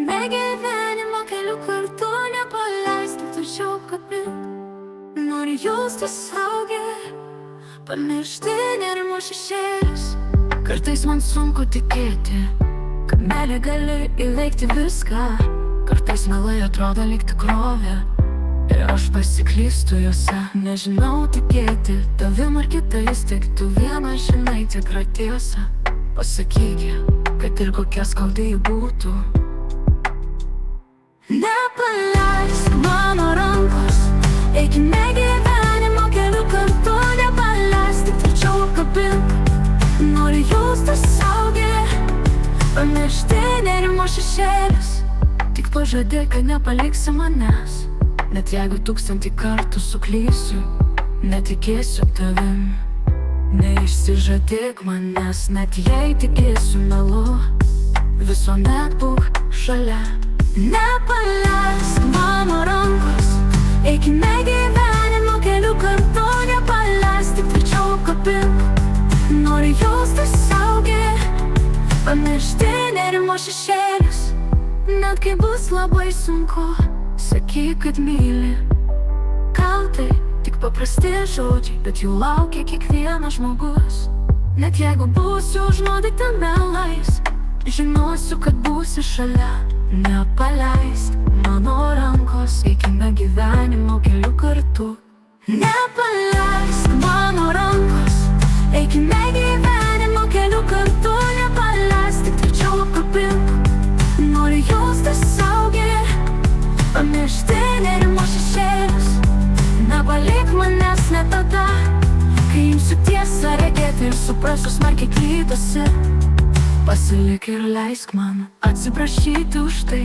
Eikime gyvenimo keliu kartu, nepaleisti tačiau aplink. Noriu jaustis saugi, pamiršti nerimo šešėlius. Kartais man sunku tikėti, kad meilė gali įveikti viską. Kartais melai atrodo lyg tikrovė, ir aš pasiklystu juose. Nežinau tikėti tavim ar kitais, tik tu vienas žinai tikrą tiesą. Pasakyk, kad ir kokia skaudi ji būtų. Nepaleisk mano rankos, eikime gyvenimo keliu kartu, nepaleisk, tik tvirčiau apkabink. Noriu jaustis saugi, pamiršti nerimo šešėlius. Tik pažadėk, kad nepaliksi manęs, net jeigu 1000 kartų suklysiu. Netikėsiu tavim, neišsižadėk manęs, net jei tikėsiu melu. Visuomet būk šalia. Nepaleisk mano rankos, eikime gyvenimo keliu kartu, nepaleisk, tik tvirčiau apkabink. Noriu jaustis saugi, pamiršti nerimo šešėlius. Net kai bus labai sunku, sakyk, kad myli. Gal tai tik paprasti žodžiai, bet jų laukia kiekvienas žmogus. Net jeigu būsiu užnuodyta melais, žinosiu, kad būsi šalia. Nepaleisk mano rankos, eikime gyvenimo keliu kartu. Nepaleisk mano rankos, eikime gyvenimo keliu kartu, nepaleisk, tik tvirčiau apkabink. Noriu jaustis saugi, pamiršti nerimo šešėlius. Nepalik manęs net tada, kai imsiu tiesą regėti ir suprasiu smarkiai klydosi. Pasilik ir leisk man atsiprašyti už tai,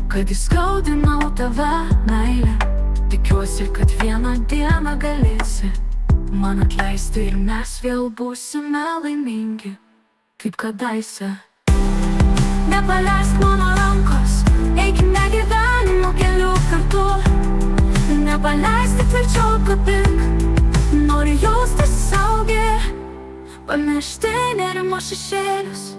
kad įskaudinau tave, meilė. Tikiuosi, kad vieną dieną galėsi man atleisti ir mes vėl būsime laimingi, kaip kadaise. Nepaleisk mano rankos, eikime gyvenimo keliu kartu. Nepaleisk, tik tvirčiau apkabink. Noriu jaustis saugi, pamiršti nerimo šešėlius.